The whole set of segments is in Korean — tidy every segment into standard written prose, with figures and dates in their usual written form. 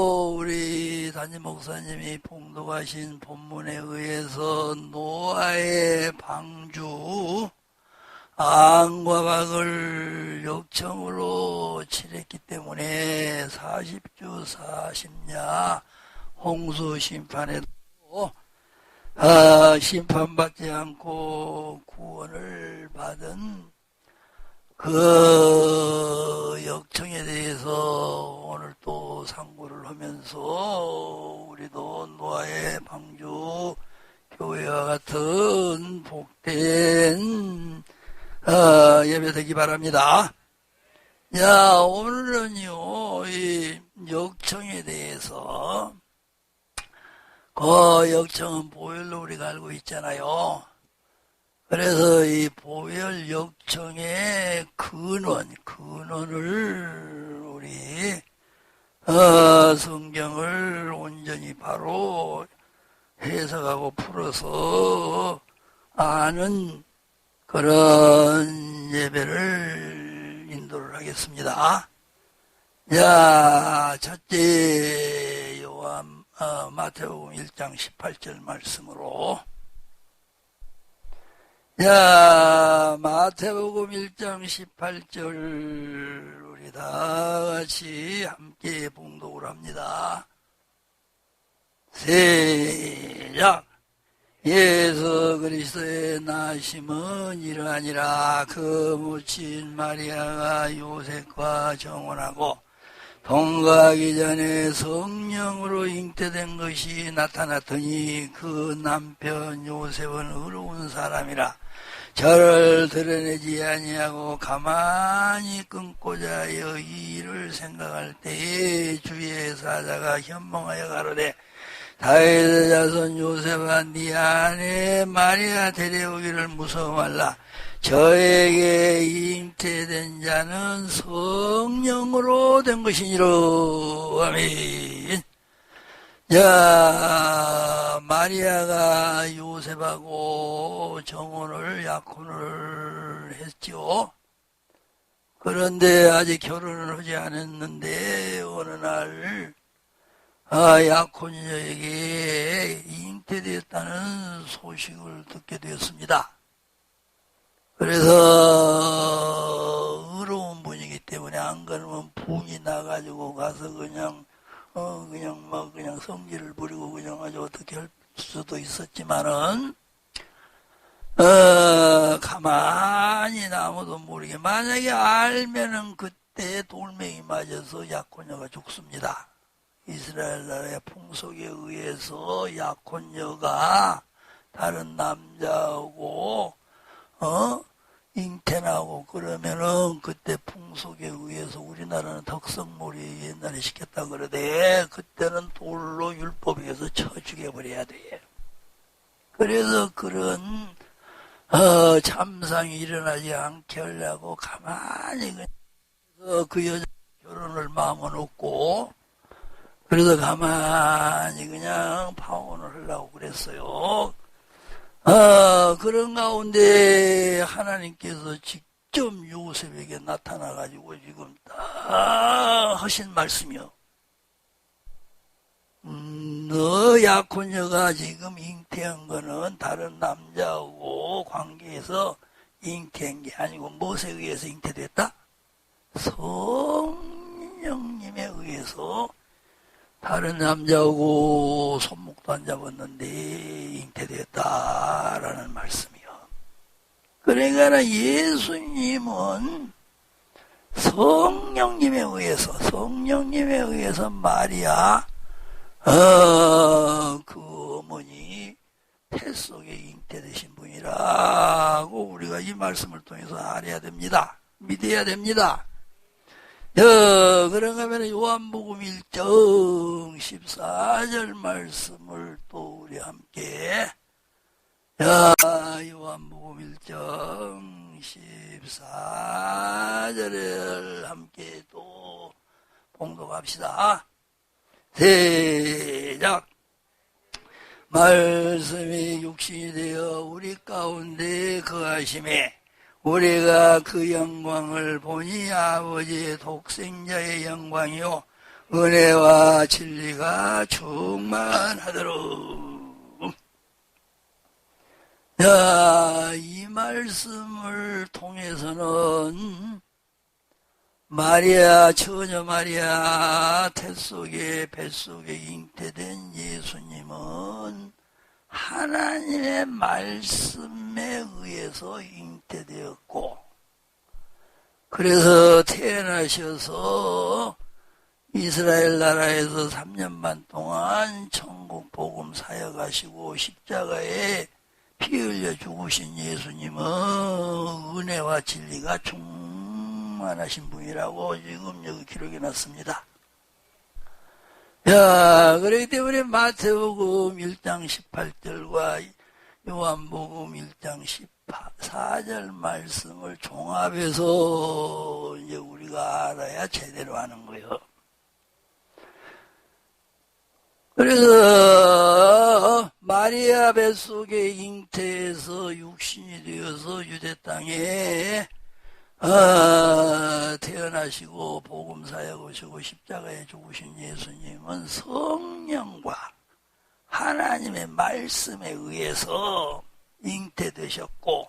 우리 담임 목사님이 봉독하신 본문에 의해서 노아의 방주 앙과 박을 역청으로 칠했기 때문에 40주 40야 홍수 심판에도 심판받지 않고 구원을 받은 그 역청에 대해서 오늘 또 상고를 하면서 우리도 노아의 방주 교회와 같은 복된 예배 되기 바랍니다. 자, 오늘은요, 이 역청에 대해서, 그 역청은 보혈로 우리가 알고 있잖아요. 그래서 이 보혈 역청의 근원을 우리, 성경을 온전히 바로 해석하고 풀어서 아는 그런 예배를 인도를 하겠습니다. 자, 첫째 마태복음 1장 18절 말씀으로. 자, 마태복음 1장 18절 우리 다 같이 함께 봉독을 합니다. 시작. 예수 그리스도의 나심은 이러하니라. 그 모친 마리아가 요셉과 정혼하고 동거하기 전에 성령으로 잉태된 것이 나타났더니 그 남편 요셉은 의로운 사람이라 저를 드러내지 아니하고 가만히 끊고자 하여 이 일을 생각할 때에 주의 사자가 현몽하여 가로되 다윗의 자손 요셉아 네 아내 마리아 데려오기를 무서워 말라. 저에게 잉태된 자는 성령으로 된 것이니라. 아멘. 자, 마리아가 요셉하고 정혼을 약혼을 했죠. 그런데 아직 결혼을 하지 않았는데 어느 날 약혼녀에게 잉태되었다는 소식을 듣게 되었습니다. 그래서 의로운 분이기 때문에 안 그러면 분이 나가지고 가서 그냥 성질을 부리고 그냥 아주 어떻게 할 수도 있었지만은 가만히 아무도 모르게 만약에 알면은 그때 돌멩이 맞아서 약혼녀가 죽습니다. 이스라엘 나라의 풍속에 의해서 약혼녀가 다른 남자하고 잉태나고 그러면은 그때 풍속에 의해서 우리나라는 덕성몰이 옛날에 시켰다 그러대. 그때는 돌로 율법에 의해서 쳐 죽여버려야 돼. 그래서 그런 참상이 일어나지 않게 하려고 가만히 그 여자 결혼을 마음은 없고 그래서 가만히 그냥 파혼을 하려고 그랬어요. 그런 가운데 하나님께서 직접 요셉에게 나타나가지고 지금 딱 하신 말씀이요. 너 약혼녀가 지금 잉태한 거는 다른 남자하고 관계에서 잉태한 게 아니고 무엇에 의해서 잉태됐다? 성령님에 의해서 다른 남자하고 손목도 안 잡았는데 잉태되었다라는 말씀이요. 그러니까 예수님은 성령님에 의해서 마리아 그 어머니 태 속에 잉태되신 분이라고 우리가 이 말씀을 통해서 알아야 됩니다. 믿어야 됩니다. 그런가 하면 요한복음 1장 14절 말씀을 또 우리 함께 요한복음 1장 14절을 함께 또 봉독합시다. 시작. 말씀이 육신이 되어 우리 가운데 거하심에 우리가 그 영광을 보니 아버지의 독생자의 영광이요 은혜와 진리가 충만하도록. 자, 이 말씀을 통해서는 마리아, 처녀 마리아 뱃속에 잉태된 예수님은 하나님의 말씀에 의해서 잉태되었고, 그래서 태어나셔서 이스라엘 나라에서 3년 반 동안 천국 복음 사역하시고 십자가에 피 흘려 죽으신 예수님은 은혜와 진리가 충만하신 분이라고 지금 여기 기록해 놨습니다. 자, 그렇기 때문에 마태복음 1장 18절과 요한복음 1장 14절 말씀을 종합해서 이제 우리가 알아야 제대로 하는 거예요. 그래서 마리아 뱃속에 잉태해서 육신이 되어서 유대 땅에 태어나시고 복음 사역하시고 십자가에 죽으신 예수님은 성령과 하나님의 말씀에 의해서 잉태되셨고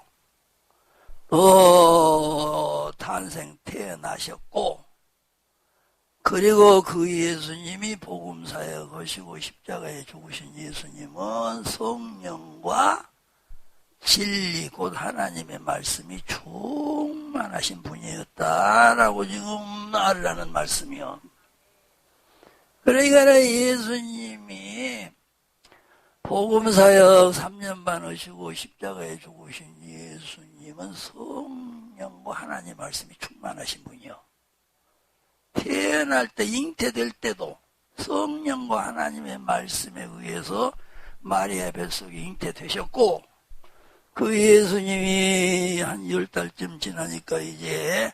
또 태어나셨고, 그리고 그 예수님이 복음 사역하시고 십자가에 죽으신 예수님은 성령과 진리 곧 하나님의 말씀이 충만하신 분이었다라고 지금 알으라는 말씀이요. 그러니까 예수님이 복음 사역 3년 반 하시고 십자가에 죽으신 예수님은 성령과 하나님의 말씀이 충만하신 분이요. 태어날 때 잉태될 때도 성령과 하나님의 말씀에 의해서 마리아 뱃속에 잉태되셨고, 그 예수님이 한 10달쯤 지나니까 이제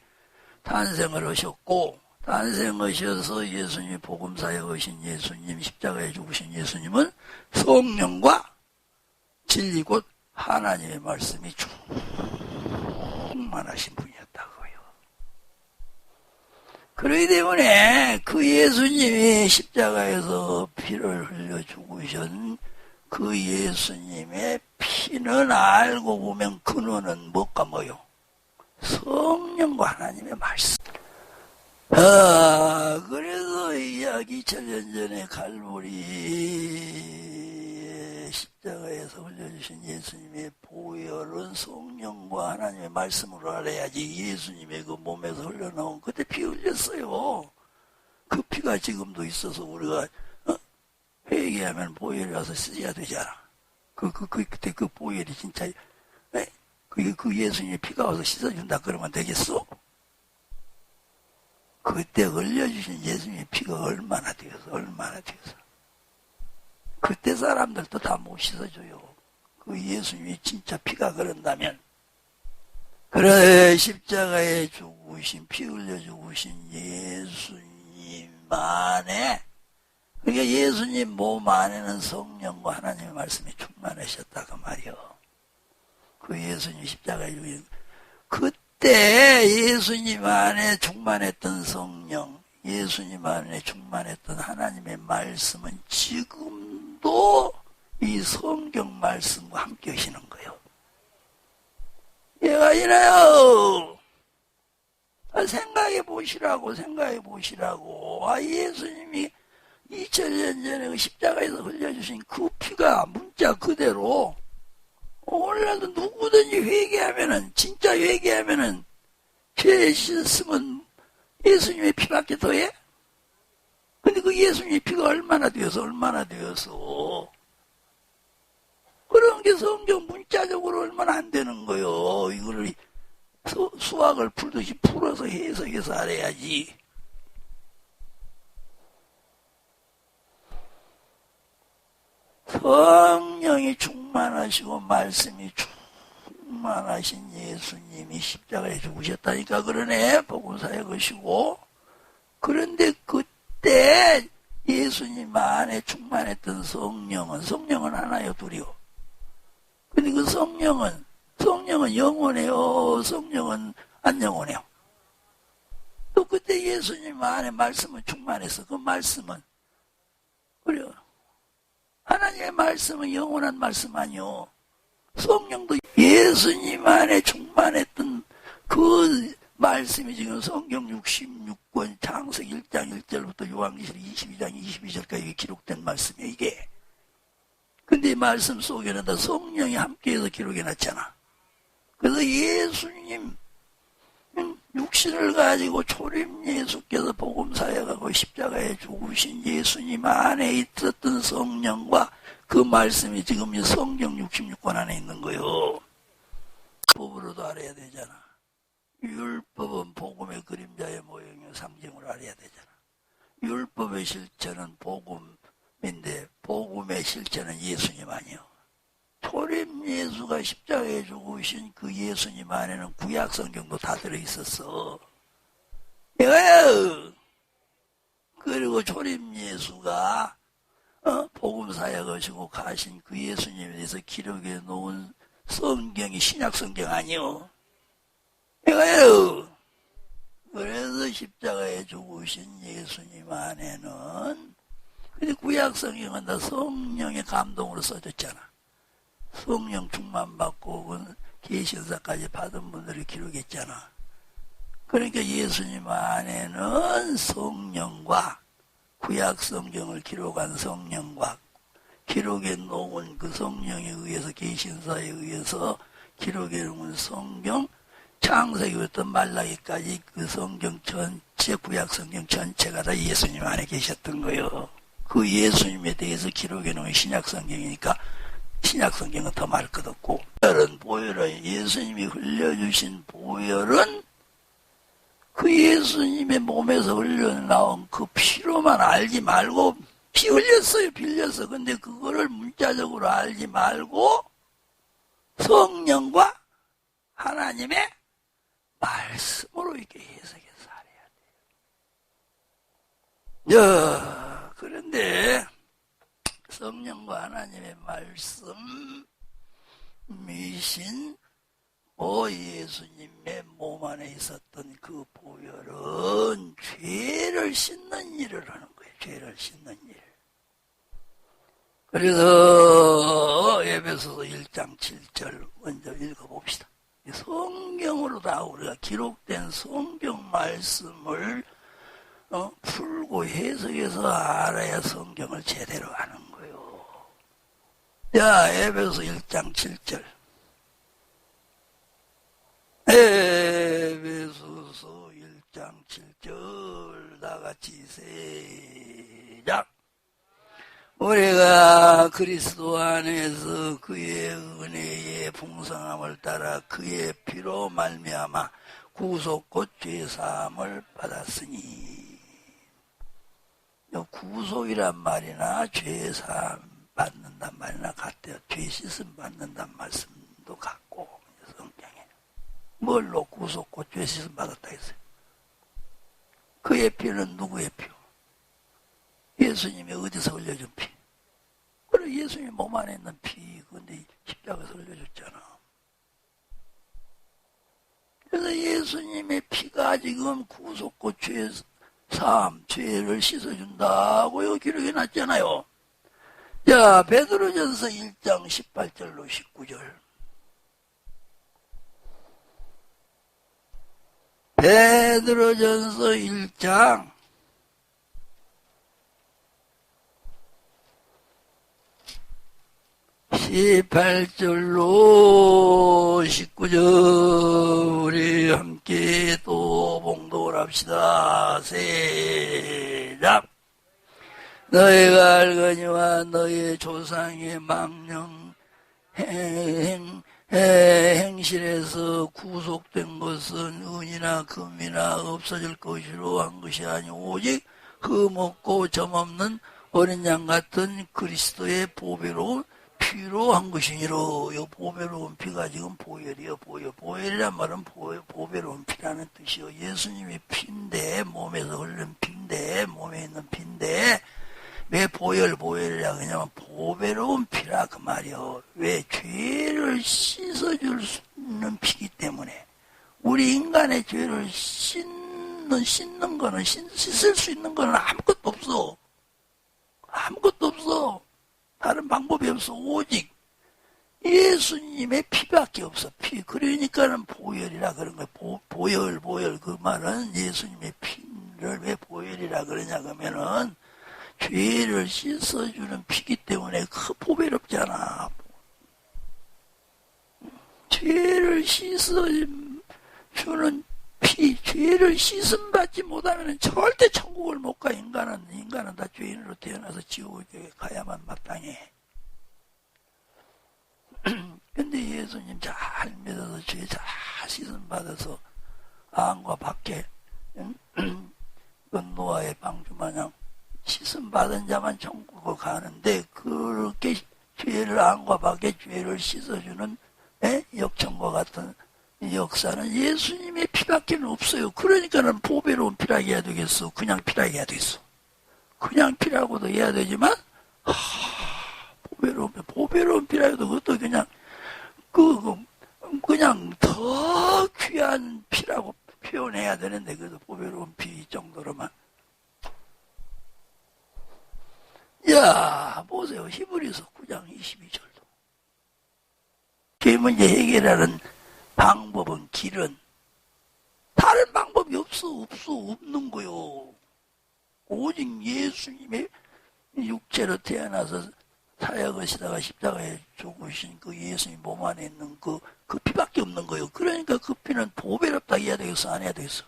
탄생을 하셨고, 탄생하셔서 예수님이 복음 사역하신 예수님, 십자가에 죽으신 예수님은 성령과 진리 곧 하나님의 말씀이 충만하신 분이었다고요. 그렇기 때문에 그 예수님이 십자가에서 피를 흘려 죽으신 그 예수님의 피는 알고 보면 근원은 뭐가 뭐요? 성령과 하나님의 말씀. 그래서 약 2000년 전에 갈보리 십자가에서 흘려주신 예수님의 보혈은 성령과 하나님의 말씀으로 알아야지. 예수님의 그 몸에서 흘러나온 그때 피 흘렸어요. 그 피가 지금도 있어서 우리가 회개하면 보혈이 와서 쓰셔야 되잖아. 그때 그 보혈이 진짜 그 예수님의 피가 와서 씻어준다 그러면 되겠어? 그때 흘려주신 예수님의 피가 얼마나 되어서 그때 사람들도 다 못 씻어줘요. 그 예수님이 진짜 피가 그런다면. 그래, 십자가에 죽으신, 피 흘려 죽으신 예수님 안에, 그러니까 예수님 몸 안에는 성령과 하나님의 말씀이 충만하셨다고 말이요. 그 예수님 십자가에 죽으신 그때 예수님 안에 충만했던 성령, 예수님 안에 충만했던 하나님의 말씀은 지금도 이 성경 말씀과 함께 하시는 거예요. 얘가 아니라요. 생각해 보시라고. 예수님이 2000년 전에 그 십자가에서 흘려주신 그 피가 문자 그대로 오늘날도 누구든지 회개하면은, 진짜 회개하면은, 죄 씻으면 예수님의 피밖에 더해? 근데 그 예수님의 피가 얼마나 되어서. 그런 게 성경 문자적으로 얼마나 안 되는 거요. 이거를 수학을 풀듯이 풀어서 해석해서 알아야지. 성령이 충만하시고 말씀이 충만하신 예수님이 십자가에 죽으셨다니까 그러네. 복음 사역하시고. 그런데 그때 예수님 안에 충만했던 성령은 하나요, 둘이요? 근데 그 성령은 영원해요? 성령은 안 영원해요? 또 그때 예수님 안에 말씀은 충만했어. 그 말씀은 그래요. 하나님의 말씀은 영원한 말씀 아니요. 성령도 예수님 안에 충만했던 그 말씀이 지금 성경 66권 창세기 1장 1절부터 요한계시록 22장 22절까지 기록된 말씀이에요. 이게. 근데 이 말씀 속에는 다 성령이 함께해서 기록해놨잖아. 그래서 예수님 육신을 가지고 초림 예수께서 복음사역하고 십자가에 죽으신 예수님 안에 있었던 성령과 그 말씀이 지금 이 성경 66권 안에 있는 거요. 법으로도 알아야 되잖아. 율법은 복음의 그림자의 모형이요 상징으로 알아야 되잖아. 율법의 실체는 복음인데 복음의 실체는 예수님 아니요. 초림 예수가 십자가에 죽으신 그 예수님 안에는 구약 성경도 다 들어있었어. 그리고 초림 예수가 복음 사역하시고 가신 그 예수님에 대해서 기록해 놓은 성경이 신약 성경 아니요. 그래서 십자가에 죽으신 예수님 안에는 근데 구약 성경은 다 성령의 감동으로 써졌잖아. 성령 충만받고 계신사까지 받은 분들이 기록했잖아. 그러니까 예수님 안에는 성령과 구약 성경을 기록한 성령과 기록해 놓은 그 성령에 의해서 계신사에 의해서 기록해 놓은 성경 창세기부터 말라기까지 그 성경 전체 구약 성경 전체가 다 예수님 안에 계셨던 거예요. 그 예수님에 대해서 기록해 놓은 신약 성경이니까 신약 성경은 더 말 것 없고 보혈은 예수님이 흘려주신 보혈은 그 예수님의 몸에서 흘러나온 그 피로만 알지 말고 피 흘렸어요. 빌렸어. 근데 그거를 문자적으로 알지 말고 성령과 하나님의 말씀으로 이렇게 해석해서 알아야 돼요. 그런데 성령과 하나님의 말씀이신 예수님의 몸 안에 있었던 그 보혈은 죄를 씻는 일을 하는 거예요. 죄를 씻는 일. 그래서 에베소서 1장 7절 먼저 읽어봅시다. 성경으로 다 우리가 기록된 성경 말씀을 풀고 해석해서 알아야 성경을 제대로 아는 거예요. 자, 에베소서 1장 7절. 에베소서 1장 7절 다 같이 시작. 우리가 그리스도 안에서 그의 은혜의 풍성함을 따라 그의 피로 말미암아 구속 곧 죄사함을 받았으니. 구속이란 말이나 죄사함 받는단 말이나 같대요. 죄 씻음 받는단 말씀도 같고 성경에 뭘로 구속 곧 죄 씻음 받았다 했어요. 그의 피는 누구의 피? 예수님이 어디서 흘려준 피? 그래 예수님 몸 안에 있는 피. 근데 십자가에서 흘려줬잖아. 그래서 예수님의 피가 지금 구속 곧 죄 사함, 죄를 씻어준다고 여기 기록해 놨잖아요. 자, 베드로전서 1장 18절로 19절. 베드로전서 1장 18절로 19절 우리 함께 또 봉독을 합시다. 시작. 너희가 알거니와 너희 조상의 망령 행실에서 구속된 것은 은이나 금이나 없어질 것이로 한 것이 아니 오직 흠없고 점없는 어린 양 같은 그리스도의 보배로운 피로 한 것이니로. 이 보배로운 피가 지금 보혈이요. 보혈이란 말은 보배로운 피라는 뜻이요. 예수님의 피인데, 몸에서 흐르는 피인데, 몸에 있는 피인데, 왜 보혈이라고 하냐면 보배로운 피라 그 말이요. 왜? 죄를 씻어줄 수 있는 피기 때문에. 우리 인간의 죄를 씻는 씻는 거는, 씻을 수 있는 거는 아무것도 없어. 아무것도 없어. 다른 방법이 없어. 오직 예수님의 피밖에 없어. 피. 그러니까는 보혈이라 그런 거야. 보혈. 그 말은 예수님의 피를 왜 보혈이라 그러냐 그러면은 죄를 씻어주는 피기 때문에 그 보배롭잖아. 죄를 씻어주는 피, 죄를 씻음 받지 못하면 절대 천국을 못 가. 인간은 다 죄인으로 태어나서 지옥에 가야만 마땅해. 근데 예수님 잘 믿어서 죄 잘 씻음 받아서 안과 밖에 노아의 방주 마냥 씻음 받은 자만 천국을 가는데, 그렇게 죄를 안과 밖에 죄를 씻어주는 역청과 같은 역사는 예수님의 피밖에 없어요. 그러니까는 보배로운 피라고 해야 되겠어. 그냥 피라고 해야 되겠어. 그냥 피라고도 해야 되지만 보배로운 피라고도 그것도 그냥 더 귀한 피라고 표현해야 되는데, 그래도 보배로운 피 정도로만. 야, 보세요. 히브리서 9장 22절도. 죄 문제 해결하는 방법은, 길은 다른 방법이 없는 거요. 오직 예수님의 육체로 태어나서 사역하시다가 십자가에 죽으신 그 예수님 몸 안에 있는 그 피밖에 없는 거예요. 그러니까 그 피는 보배롭다 해야 되겠어, 안 해야 되겠어?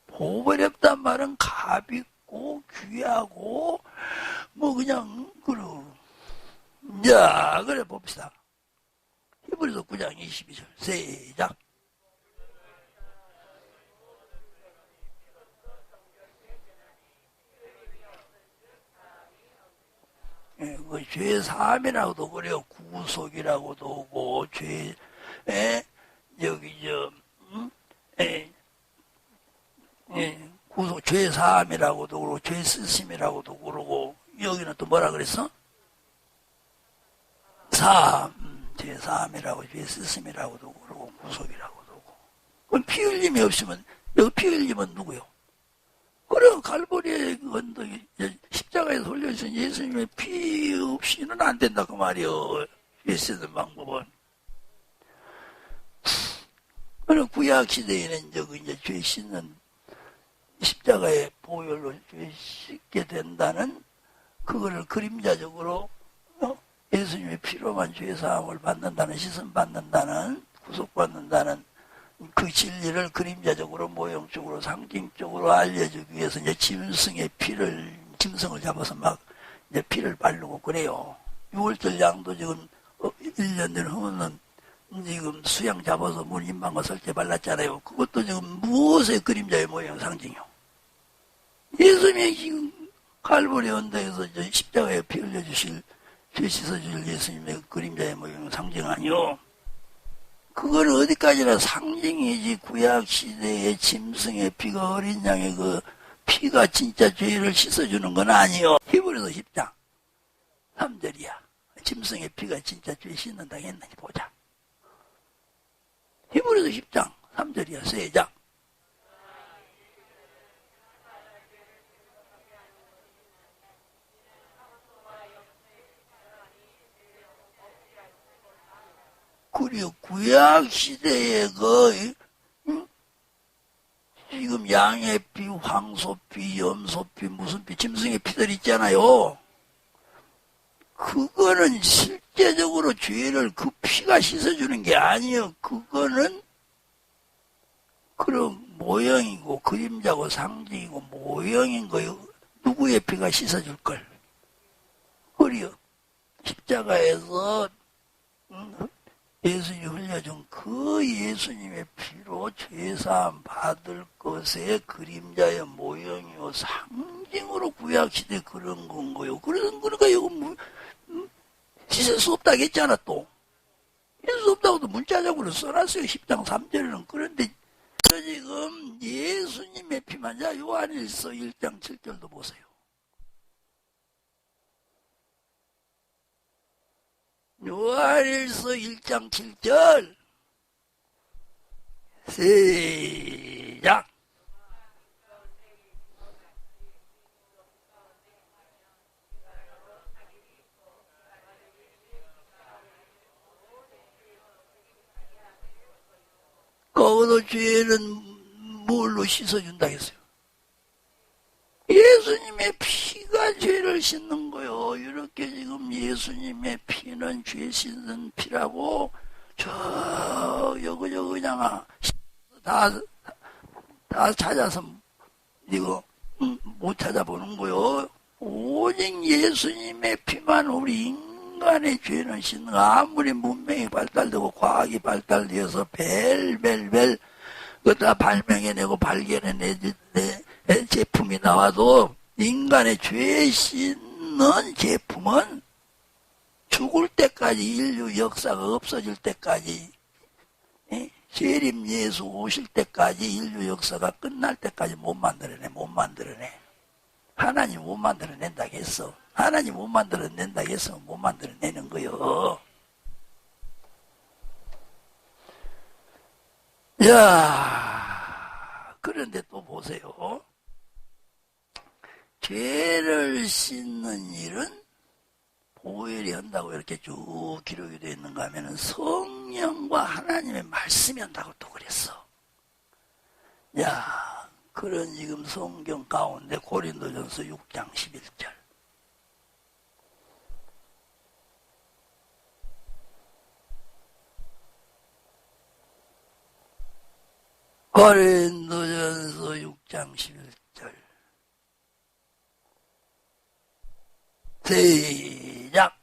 보배롭단 말은 값있고 귀하고 그냥 그래 봅시다. 히브리서 9장 22절 시작. 죄사함이라고도 그래요. 구속이라고도 하고, 구속, 죄사함이라고도 그러고, 죄쓰심이라고도 그러고, 여기는 또 뭐라 그랬어? 죄사함이라고, 죄쓰심이라고도 그러고, 구속이라고도 하고. 그럼 피 흘림이 없으면, 여기 피 흘림은 누구요? 그래, 갈보리의 십자가에서 올려주신 예수님의 피 없이는 안 된다, 그 말이요. 죄 씻는 방법은. 그래, 구약시대에는 이제 죄 씻는 십자가의 보혈로 죄 씻게 된다는, 그거를 그림자적으로, 예수님의 피로만 죄사함을 받는다는, 씻음 받는다는, 구속받는다는 그 진리를 그림자적으로, 모형적으로, 상징적으로 알려주기 위해서 이제 짐승을 잡아서 막 이제 피를 바르고 그래요. 6월절 양도 지금 1년 된 후는 지금 수양 잡아서 문 임방과 설때 발랐잖아요. 그것도 지금 무엇의 그림자의 모형 상징이요? 예수님이 지금 갈보리 언덕에서 이제 십자가에 피 흘려주실, 죄 씻어주실 예수님의 그림자의 모형 상징 아니요? 그걸 어디까지나 상징이지. 구약시대의 짐승의 피가, 어린 양의 그 피가 진짜 죄를 씻어주는 건 아니요. 히브리서 10장 3절이야. 짐승의 피가 진짜 죄 씻는다 했는지 보자. 히브리서 10장 3절이야. 시작. 그리고 구약시대에 지금 양의 피, 황소피, 염소피, 무슨 피, 짐승의 피들 있잖아요. 그거는 실제적으로 죄를 그 피가 씻어주는 게 아니에요. 그거는 그런 모형이고, 그림자고, 상징이고, 모형인 거예요. 누구의 피가 씻어줄 걸. 그리고 십자가에서 예수님이 흘려준 그 예수님의 피로 죄사함 받을 것의 그림자의 모형이요, 상징으로 구약시대 그런 건 거요. 그러니까 이거 씻을 수 없다고 했잖아. 또 씻을 수 없다고도 문자적으로 써놨어요. 10장 3절에는. 그런데 지금 예수님의 피만, 자 요한일서 1장 7절도 보세요. 요한일서 1장 7절 시작. 먹어도 죄는 뭘로 씻어준다 했어요? 예수님의 피가 죄를 씻는 거요. 이렇게 지금 예수님의 피는 죄 씻는 피라고 저 여기저기 그냥 다 찾아서 이거 못 찾아보는 거요. 오직 예수님의 피만 우리 인간의 죄는 씻는 거. 아무리 문명이 발달되고 과학이 발달되어서 벨 그다 발명해내고 발견해내 제품이 나와도 인간의 죄 씻는 제품은 죽을 때까지 인류 역사가 없어질 때까지 재림 예수 오실 때까지 인류 역사가 끝날 때까지 못 만들어내. 하나님 못 만들어낸다고 했어. 하나님 못 만들어낸다고 했어. 못 만들어내는 거요. 야, 그런데 또 보세요. 죄를 씻는 일은 보혈이 한다고 이렇게 쭉 기록이 되어 있는가 하면은 성령과 하나님의 말씀이 한다고 또 그랬어. 야, 그런 지금 성경 가운데 고린도전서 6장 11절. 고린도전서 6장 11절. 시작.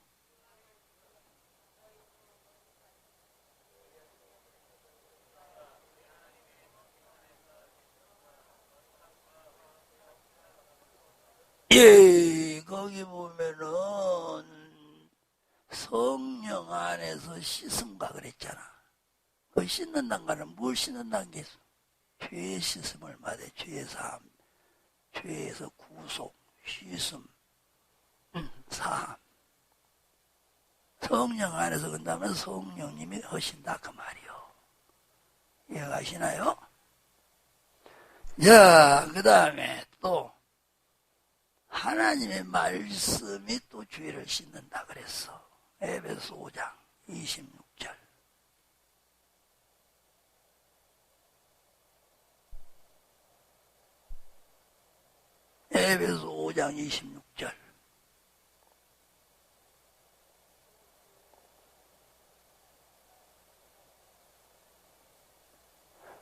예, 거기 보면은 성령 안에서 씻음과 그랬잖아. 그 씻는다는 거는 뭘 씻는다는 게 있어? 죄의 씻음을 말해. 죄의 사함, 죄에서 구속, 씻음, 사함. 성령 안에서 그런다면 성령님이 하신다 그 말이요. 이해가시나요? 자, 그 다음에 또 하나님의 말씀이 또 죄를 씻는다 그랬어. 에베소 5장 26절. 에베소 5장 26절.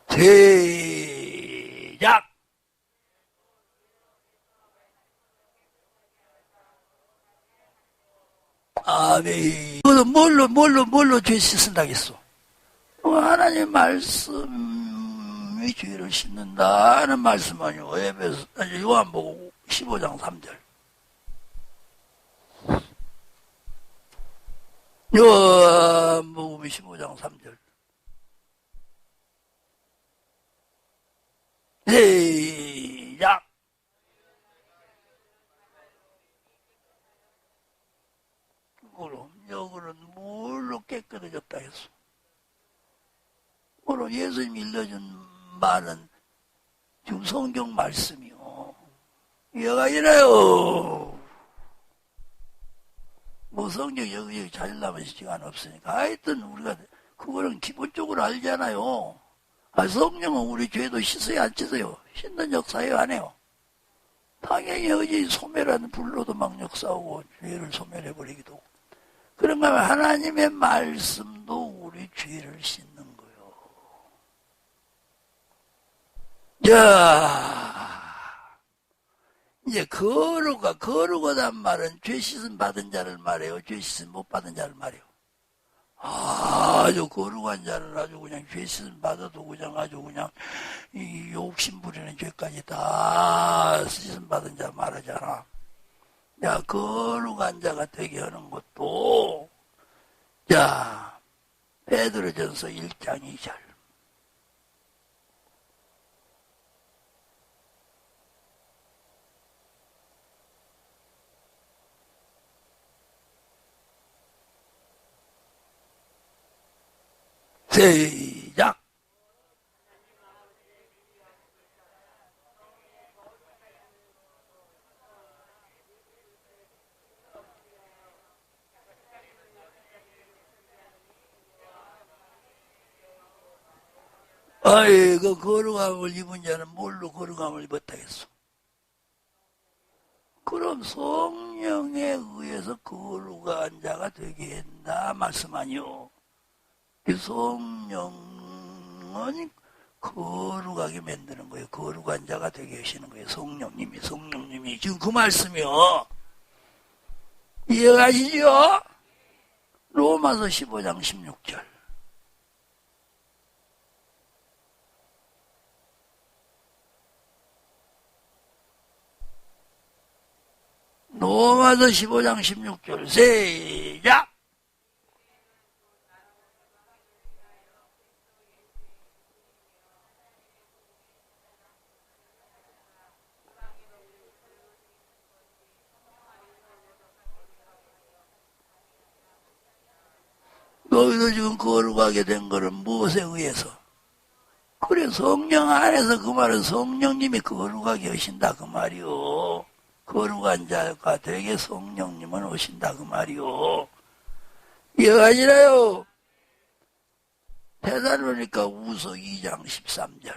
시작. 아멘. 그것은 뭘로 죄 씻는다고 했어? 하나님 말씀이 죄를 씻는다는 말씀 아니요. 요한복음 15장 3절. 요한복음 15장 3절. 시작. 그럼 여기는 뭘로 깨끗해졌다 했어? 그럼 예수님이 일러준 말은 지금 성경 말씀이요. 이해가 이래요. 뭐 성경 여기 찾으려면 시간 없으니까. 하여튼 우리가 그거는 기본적으로 알잖아요. 성령은 우리 죄도 씻어야 안 씻어요? 씻는 역사예요, 안 해요? 당연히 어제 소멸하는 불로도 막 역사하고 죄를 소멸해버리기도 하고. 그런가 하면 하나님의 말씀도 우리 죄를 씻는 거예요. 자, 이제 거룩하단 말은 죄 씻음 받은 자를 말해요? 죄 씻음 못 받은 자를 말해요? 아주 거룩한 자는 아주 그냥 죄 씻음 받아도 그냥 아주 그냥 이 욕심 부리는 죄까지 다 씻음 받은 자 말하잖아. 야, 거룩한 자가 되게 하는 것도, 자, 베드로전서 1장 2절. 시작. 아이, 그 거룩함을 입은 자는 뭘로 거룩함을 입었다겠어? 그럼 성령에 의해서 거룩한 자가 되게 한다 말씀 아니요. 성령은 거룩하게 만드는 거예요. 거룩한 자가 되게 하시는 거예요. 성령님이 지금 그 말씀이요. 이해가시죠? 로마서 15장 16절. 로마서 15장 16절 시작. 여기서 지금 거룩하게 된 거는 무엇에 의해서? 그래, 성령 안에서 그 말은 성령님이 거룩하게 하신다 그 말이요. 거룩한 자가 되게 성령님은 오신다 그 말이요. 이해가 아니라요. 데살로니가 우서 2장 13절.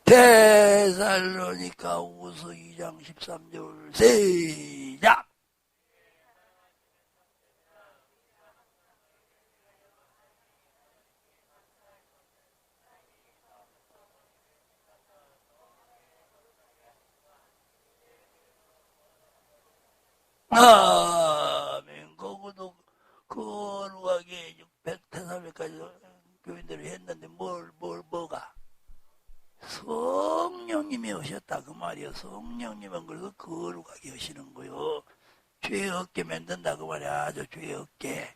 데살로니가 우서 2장 13절 시작. 아멘. 거기도 거룩하게 100태살로니까지 교인들이 했는데 뭐가? 성령님이 오셨다 그 말이요. 성령님은 그래서 거룩하게 하시는 거요. 죄 없게 만든다 그 말이야. 아주 죄 없게.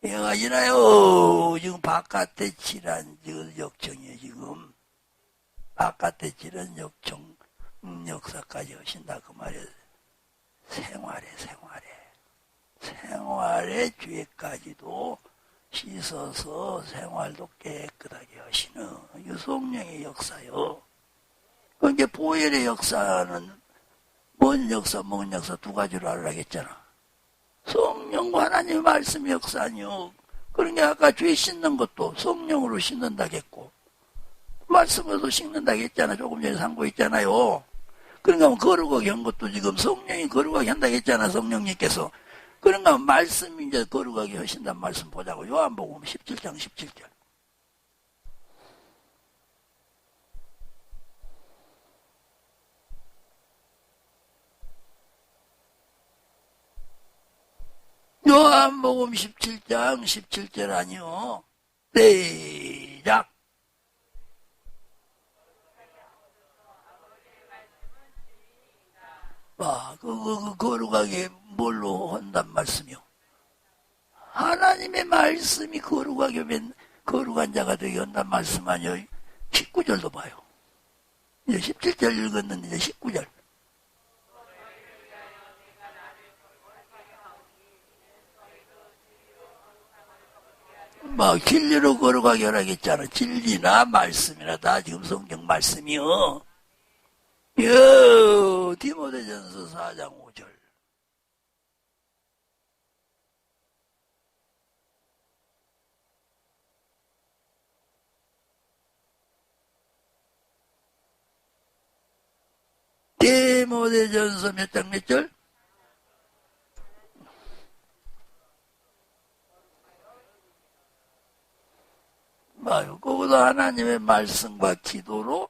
얘가 아니라요. 지금 바깥에 칠한 지금 역청이에요. 지금 바깥에 칠한 역청 역사까지 하신다 그 말이에요. 생활의 죄까지도 씻어서 생활도 깨끗하게 하시는 성령의 역사요. 그러니까 보혈의 역사는 뭔 역사, 뭔 역사 두 가지로 알아야겠잖아. 성령과 하나님의 말씀의 역사 아니요. 그러니까 아까 죄 씻는 것도 성령으로 씻는다겠고 말씀으로도 씻는다겠잖아. 조금 전에 상고했잖아요. 그러니까 거룩하게 한 것도 지금 성령이 거룩하게 한다겠잖아. 성령님께서. 그러니까 말씀이 이제 거룩하게 하신다는 말씀 보자고. 요한복음 17장 17절. 요한복음 17장 17절 아니요. 시작. 거룩하게 뭘로 한단 말씀이요? 하나님의 말씀이 거룩하게 거룩한 자가 되게 한단 말씀 아니요? 19절도 봐요. 이제 17절 읽었는데 이제 19절. 진리로 거룩하게 하라겠잖아. 진리나 말씀이나 다 지금 성경 말씀이요. 디모데전서 4장 5절. 디모데전서 몇 장 몇 절? 거기서 하나님의 말씀과 기도로